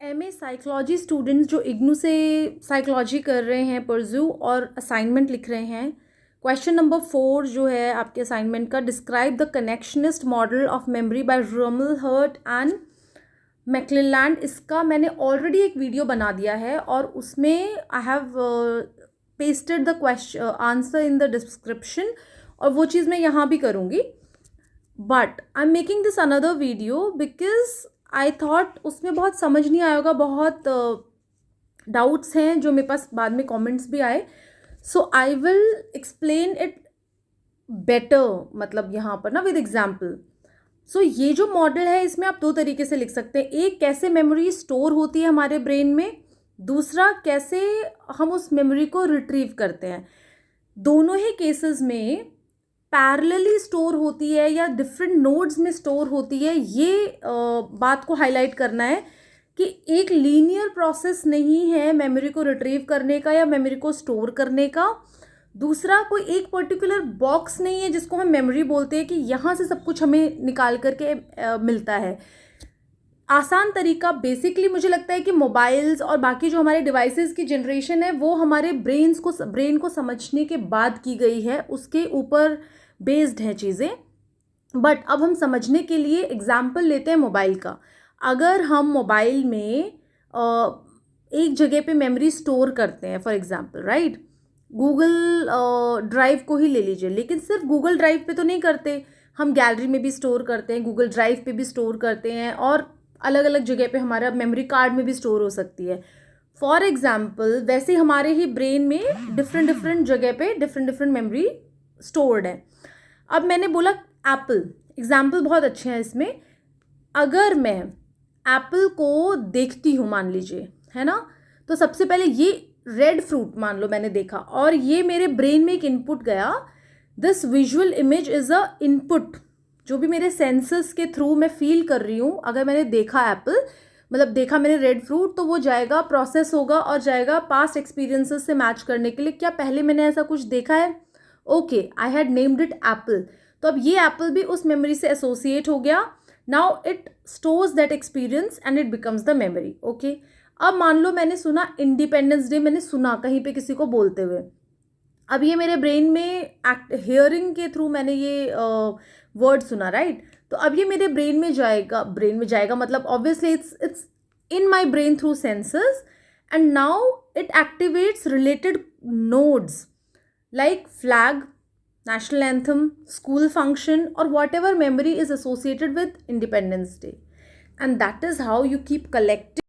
MA psychology students जो इग्नू से psychology कर रहे हैं परज्यू और असाइनमेंट लिख रहे हैं, क्वेश्चन नंबर 4 जो है आपके असाइनमेंट का, describe the connectionist model of memory by Rumelhart and McClelland. इसका मैंने ऑलरेडी एक वीडियो बना दिया है और उसमें I have pasted the question answer in the description, और वो चीज़ मैं यहाँ भी करूँगी, but I am making this another video because I thought उसमें बहुत समझ नहीं आया होगा, बहुत डाउट्स हैं जो मेरे पास बाद में कमेंट्स भी आए, so I will explain it better, मतलब यहाँ पर ना विद एग्जाम्पल। सो ये जो मॉडल है इसमें आप दो तरीके से लिख सकते हैं, एक कैसे मेमोरी स्टोर होती है हमारे ब्रेन में, दूसरा कैसे हम उस मेमोरी को रिट्रीव करते हैं। दोनों ही केसेस में पैरेलली स्टोर होती है या डिफरेंट नोड्स में स्टोर होती है, ये बात को हाईलाइट करना है कि एक लीनियर प्रोसेस नहीं है मेमोरी को रिट्रीव करने का या मेमोरी को स्टोर करने का। दूसरा, कोई एक पर्टिकुलर बॉक्स नहीं है जिसको हम मेमोरी बोलते हैं कि यहाँ से सब कुछ हमें निकाल करके मिलता है। आसान तरीका बेसिकली मुझे लगता है कि मोबाइल्स और बाकी जो हमारे डिवाइसेस की जनरेशन है वो हमारे ब्रेन को समझने के बाद की गई है, उसके ऊपर बेस्ड हैं चीज़ें। बट अब हम समझने के लिए एग्जाम्पल लेते हैं मोबाइल का। अगर हम मोबाइल में एक जगह पे मेमोरी स्टोर करते हैं, for example right, Google drive को ही ले लीजिए, लेकिन सिर्फ गूगल ड्राइव पे तो नहीं करते, हम गैलरी में भी स्टोर करते हैं, गूगल ड्राइव पे भी स्टोर करते हैं, और अलग अलग जगह पे हमारा मेमोरी कार्ड में भी स्टोर हो सकती है। फॉर एग्जाम्पल वैसे हमारे ही ब्रेन में डिफरेंट डिफरेंट जगह पे डिफरेंट डिफरेंट मेमोरी स्टोर्ड है। अब मैंने बोला एप्पल, एग्जाम्पल बहुत अच्छे हैं इसमें। अगर मैं एप्पल को देखती हूँ मान लीजिए, है ना, तो सबसे पहले ये रेड फ्रूट मान लो मैंने देखा और ये मेरे ब्रेन में एक इनपुट गया, this visual image is a input, जो भी मेरे सेंसेस के थ्रू मैं फील कर रही हूँ। अगर मैंने देखा एप्पल, मतलब देखा मैंने रेड फ्रूट, तो वो जाएगा, प्रोसेस होगा और जाएगा पास्ट एक्सपीरियंसेस से मैच करने के लिए, क्या पहले मैंने ऐसा कुछ देखा है, okay I had named it Apple, तो अब ये एप्पल भी उस मेमोरी से एसोसिएट हो गया। Now it stores that experience and it becomes the memory. Okay, अब मान लो मैंने सुना इंडिपेंडेंस डे, मैंने सुना कहीं पे किसी को बोलते हुए, अब ये मेरे ब्रेन में हियरिंग के थ्रू मैंने ये वर्ड सुना राइट, तो अब ये मेरे ब्रेन में जाएगा मतलब obviously it's in my brain through senses, and now it activates related nodes like flag, national anthem, school function, or whatever memory is associated with Independence Day. And that is how you keep collecting